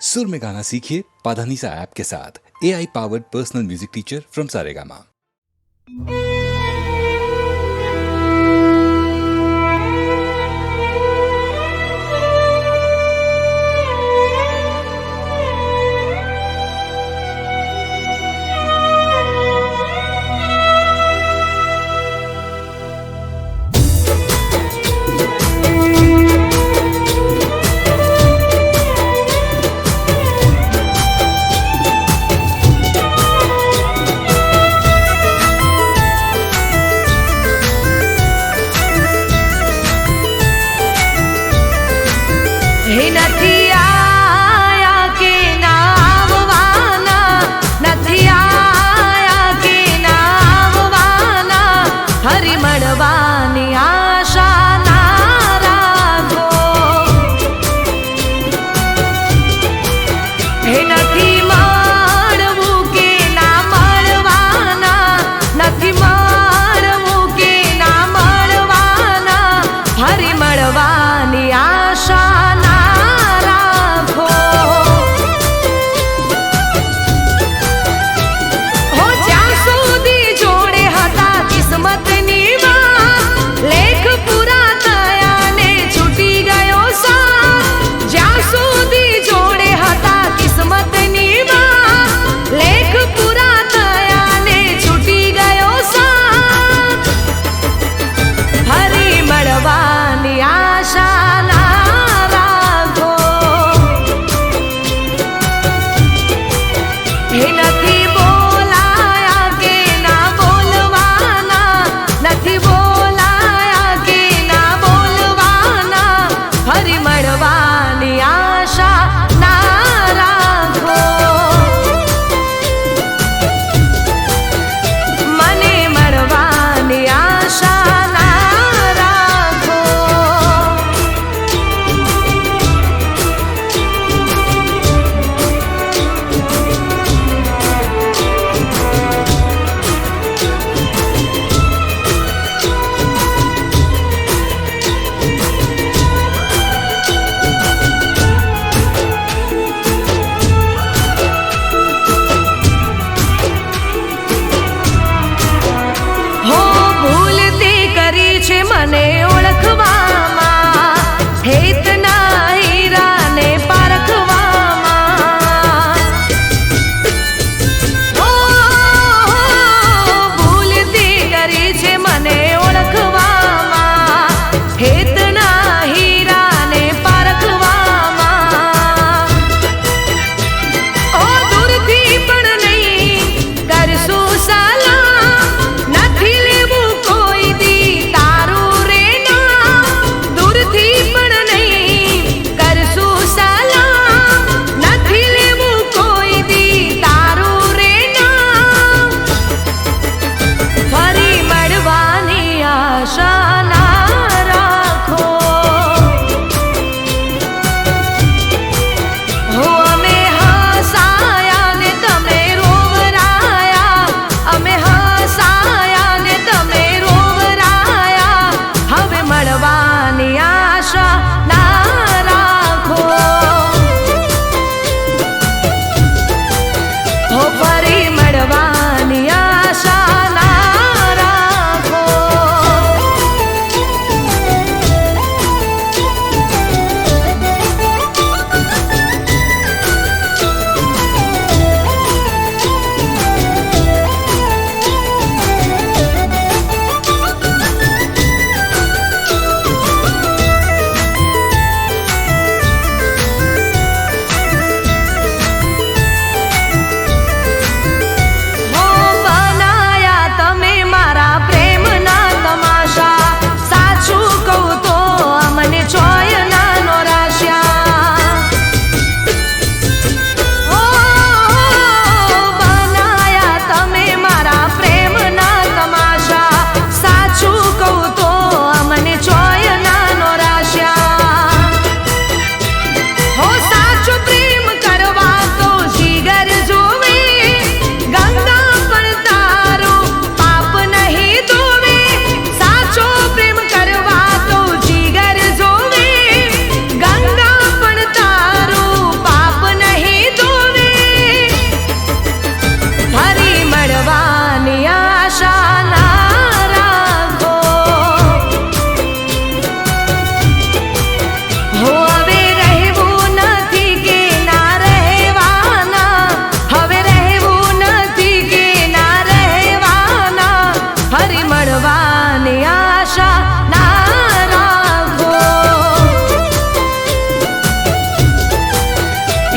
सुर में गाना सीखिए पाधानीसा ऐप के साथ। AI powered personal music teacher from Saregama.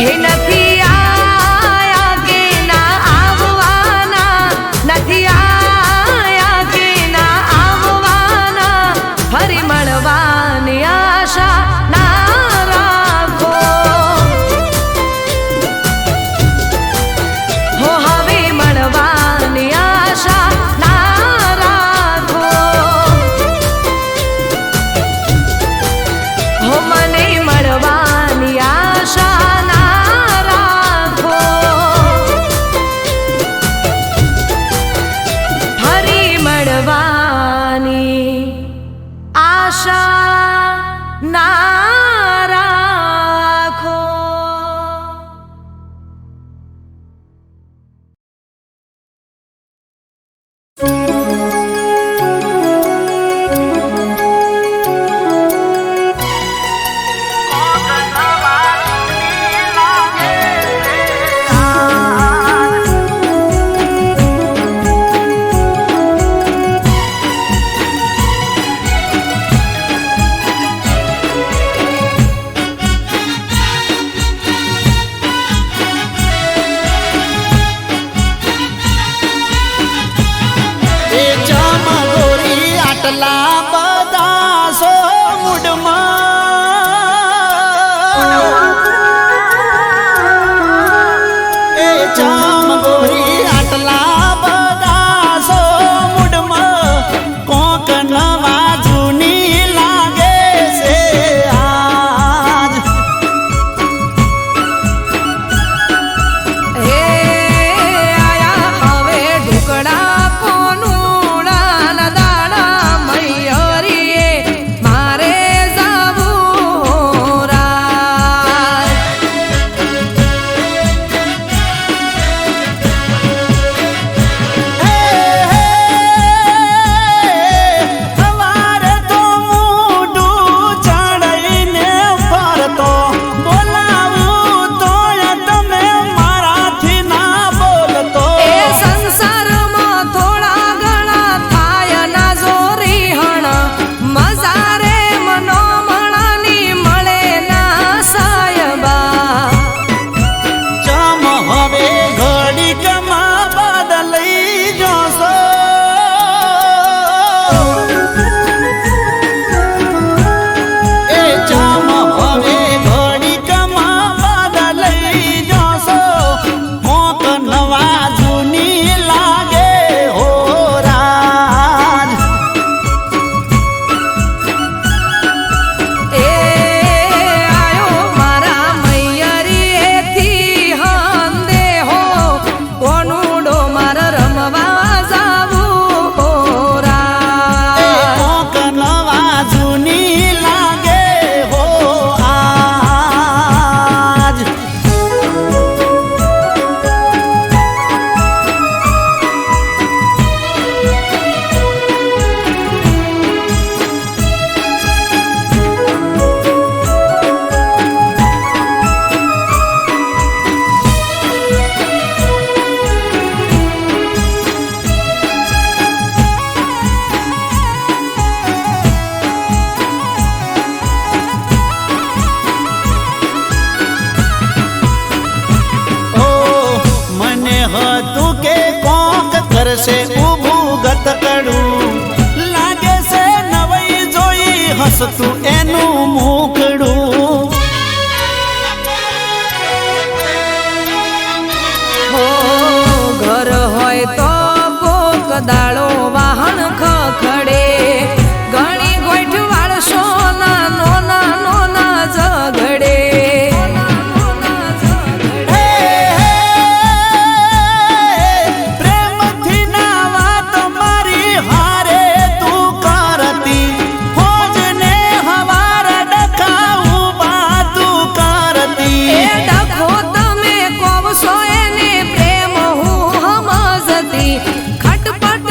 એ નથી આયા કે ના આવવાના, નથી આયા કે ના આવવાના, ફરી મળવાની આશા ના રાખો. હો હવે મળવાની આશા ના રાખો. હો મને મળવાની આશા ના રાખો. ફરી મળવાની આશા ના રાખો. એ ચમગોરી આટલા બધા સો મૂડમાં, એ ચમગોરી આટલા બધા સો મૂડમાં, કોક નવા જૂની લાગે છે આજ. હે આયા હવે ઢુકડા કોનુડા ના દાડા મૈયરીએ મારે જાવું રાજ. સવારે તો મોઢું ચડાઈને ફરતો, બોલાવું તોય તમે મારાથી ના બોલતો. એ સંસારમાં થોડા ઘણા થાય ના જોરી હણ, મજા રે મનોમણાની મળે ના સાયબા. ચમ હવે ઘડીકમાં બદલાઈ જશો. એ ચમ હવે ઘડીકમાં બદલાઈ જશો, કોક નવા જૂની લાગે હો રાજ. એ આયો મારા મૈયરીએથી હંદે હો, કોનુડો માર રમવા જાવું રાજ. કોક નવા જૂની લાગે હો આજ. ઓ મને હતું કે કોક કરશે ઊભું ગતકડું, લાગે છે નવાઈ જોઈ હસતું એનું મુખડું. હો ઘર હોય તો કોક દાડો વાહન ખખડે, ઘણી ગોઠ વાળશો ના નોના નોના ઝઘડે. હે, પ્રેમથી ના વાત મારી હારે તું કરતી, હોજને હવાર ડખાવું બા તું કરતી. એ ડખો તમે કોવશો એને પ્રેમ હું સમજતી, ખટપટ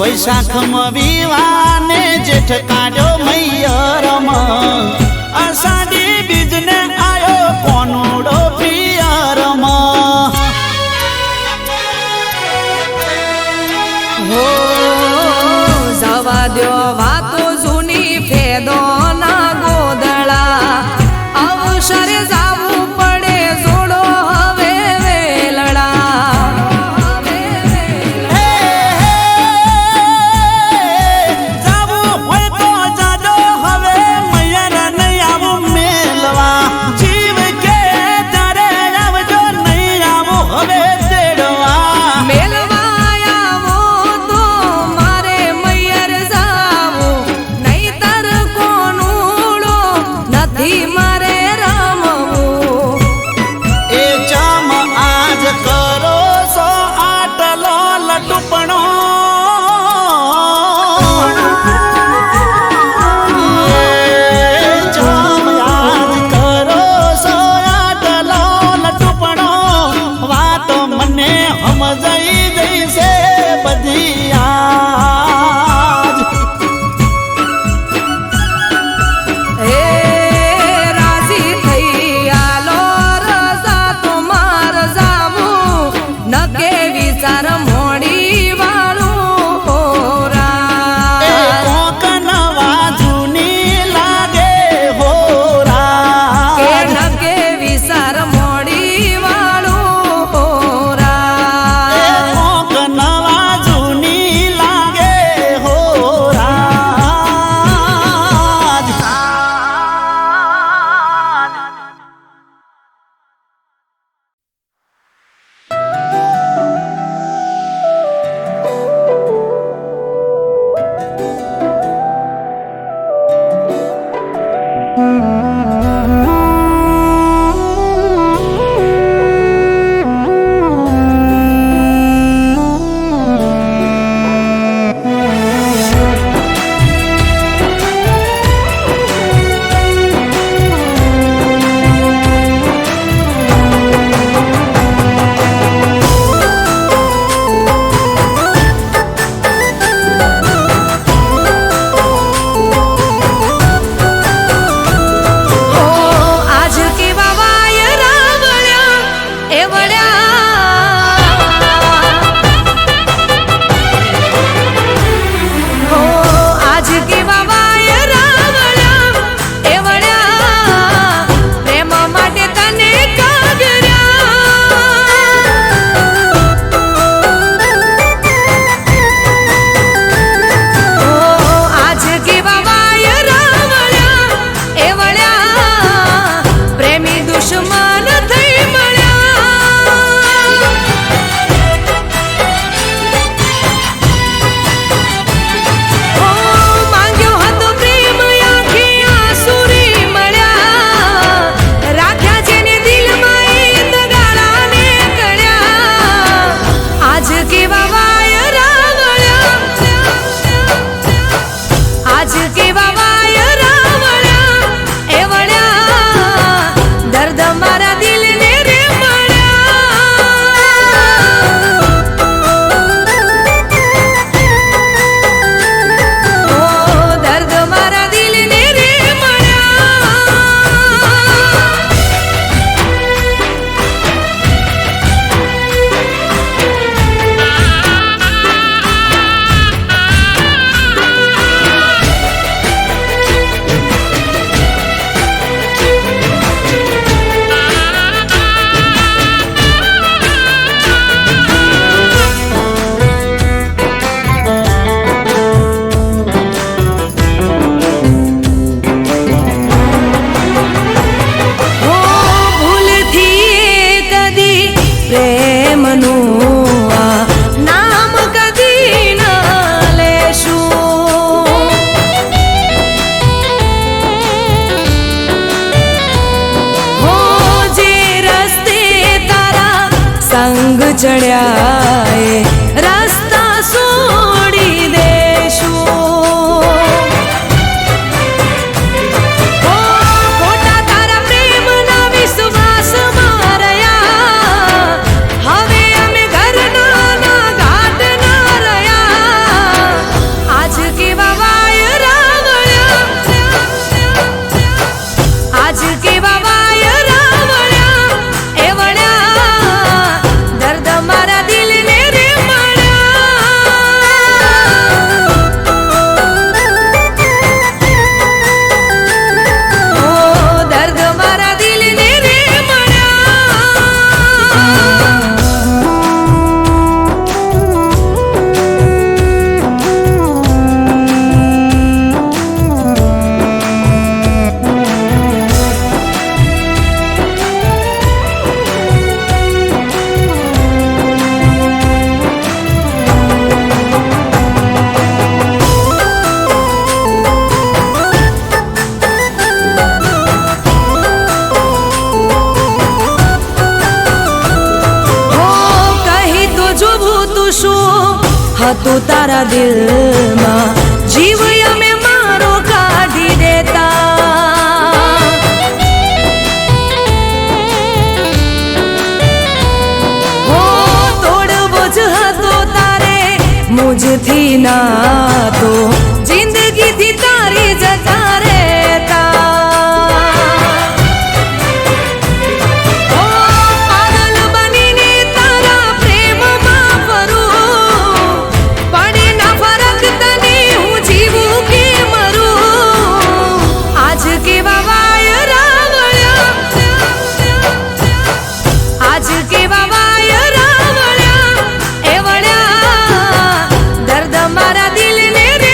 વૈશાખમાં વિવાને જેઠ કાઢ્યો મૈયરમાં અષાઢી બીજને આયો કોનુડો પિયરમાં હો જવા દ્યો વાતો જૂની ફેદો ના ગોદળા અવસરે જાવું પડે જોડો હવે વેલડા જાવું હોય તો જાજો હવે મૈયર નહીં આવું મેલવા જીવ કે તારે આવજો નહીં આવું હવે તેડવા મેલવા આવો તો મારે મૈયર જાવું નહીતર કોનુડો નથી મારે રમવું એ જામ આજ કરો સો આટલો લટુપણો જામ આજ કરો સો આટલો લટુપણો વાતો મને સમજાઈ જઈશે બધી આજ હે રાજી થઈ આલો રજા તમાર જાવું નકે વિચાર મોડી વાળું એ હોરા કોક નવા જૂની લાગે કે હોરા નકે વિચાર મોડી વાળું હોરા કોક નવા જૂની લાગે હોરાજ હો આજ કેવા વાય રાવળ્યા એ વળ્યા હો આજ કેવા વાય રાવળ્યા એ વળ્યા પ્રેમ માટે તને કાગર્યા આજ કેવા વાય રાવળ્યા એ વળ્યા પ્રેમી દુશ્મન થઈ મળ્યા માંગ્યો હતો પ્રેમ આખી આસુરી મળ્યા રાખ્યા જેને દિલમાં એ દગાડાને કળ્યા આજ કેવા વાય રાવળ્યા આજ કેવા વાય રાવળ્યા એ વળ્યા દર્દ મારા દિલને રે મળ્યા ઓ દર્દ મારા દિલને રે હો ભૂલથી કદી પ્રેમનું આ નામ કદી ન લેશું હો જે રસ્તે તારા સંગ ચડ્યા એ રસ્તા છોડી દેશું હો ખોટા તારા પ્રેમના વિશ્વાસમાં રહ્યા હવે અમે ઘરના ના ઘાટ ના રહ્યા હતું તારા દિલમાં જીવ અમે મારો કાઢી દેતા હો તોડવો જ હતો તારે મુજથી ના તો જિંદગીથી તારી જતા રહેતા મારા દિલને રે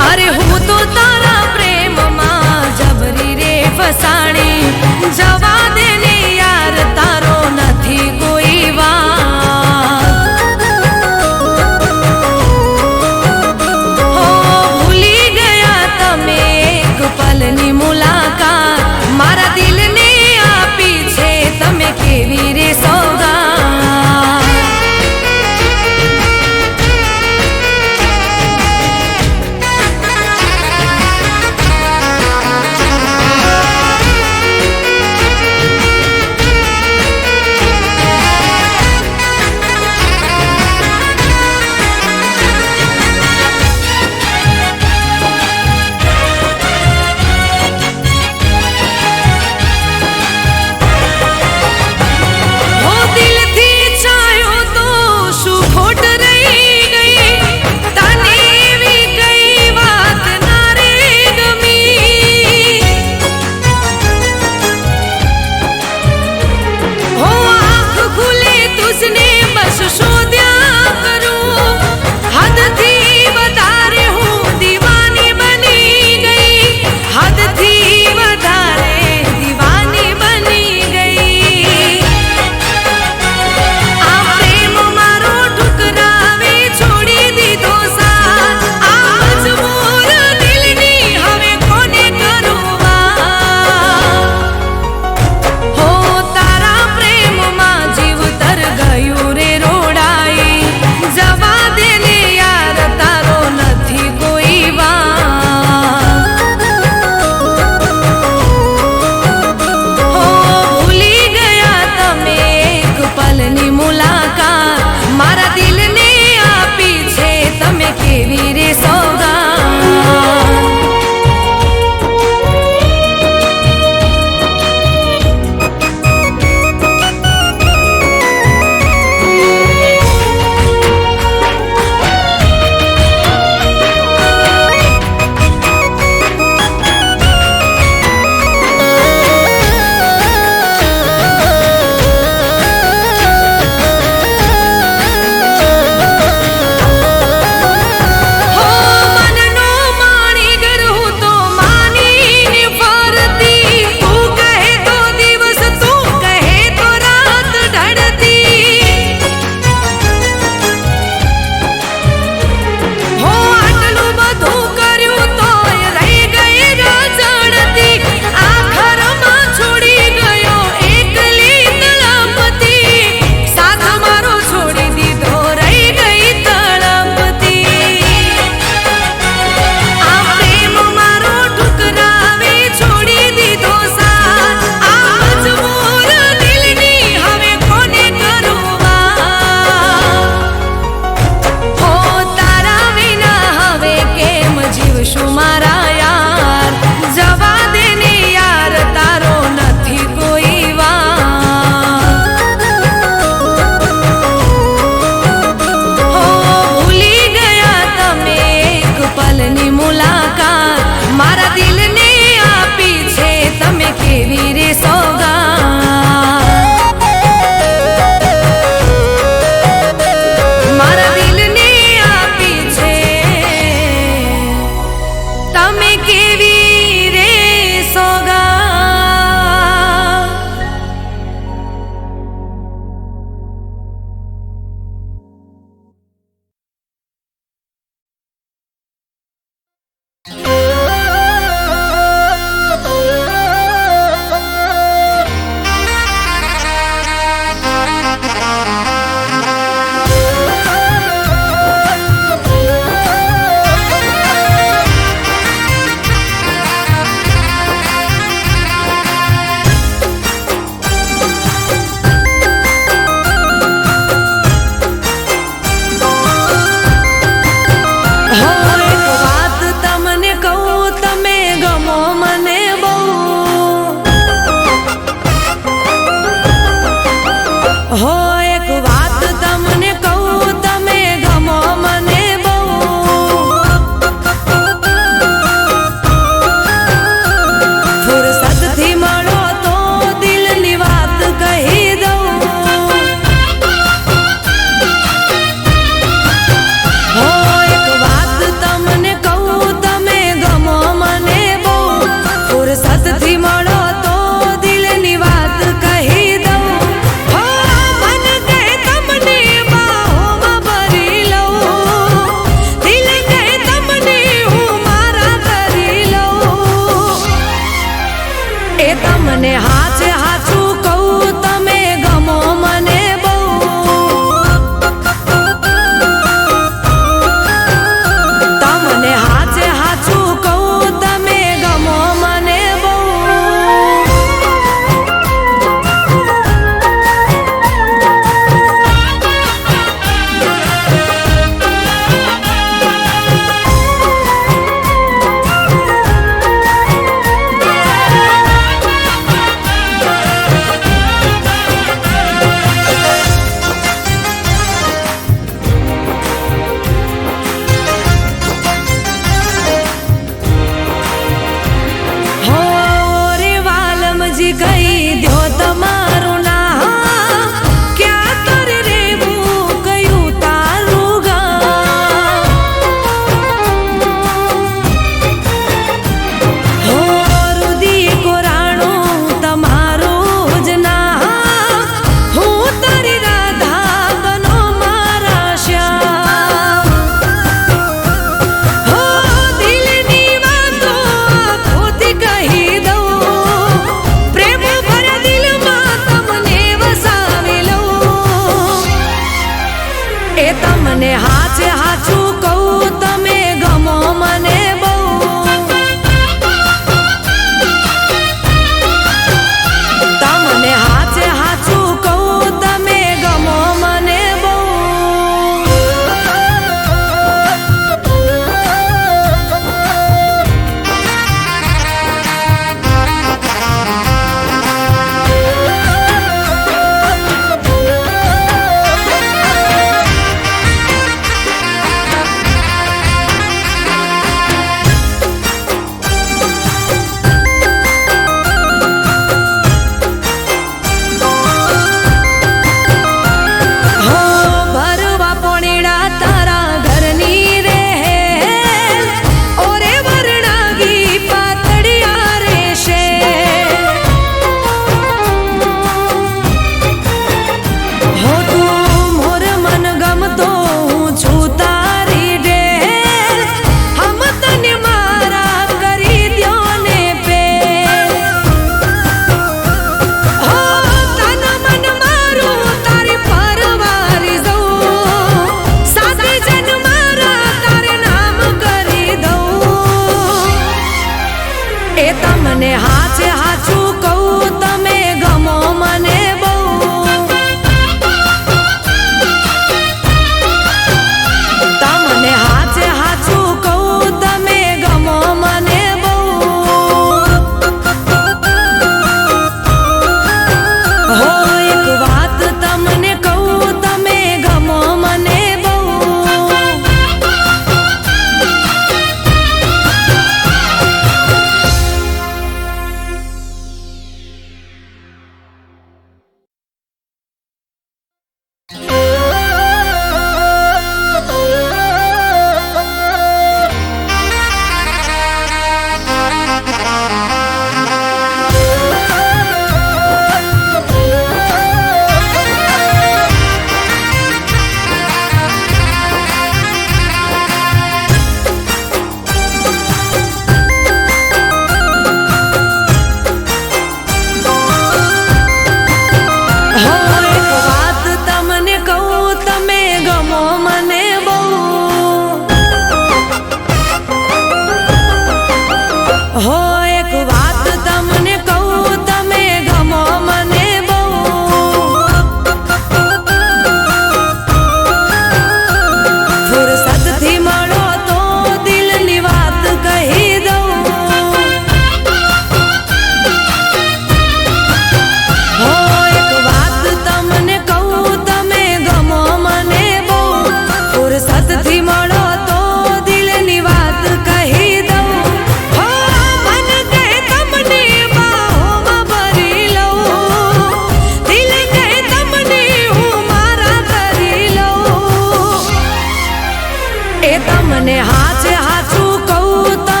એ તમને હાચે હાચું કહું તો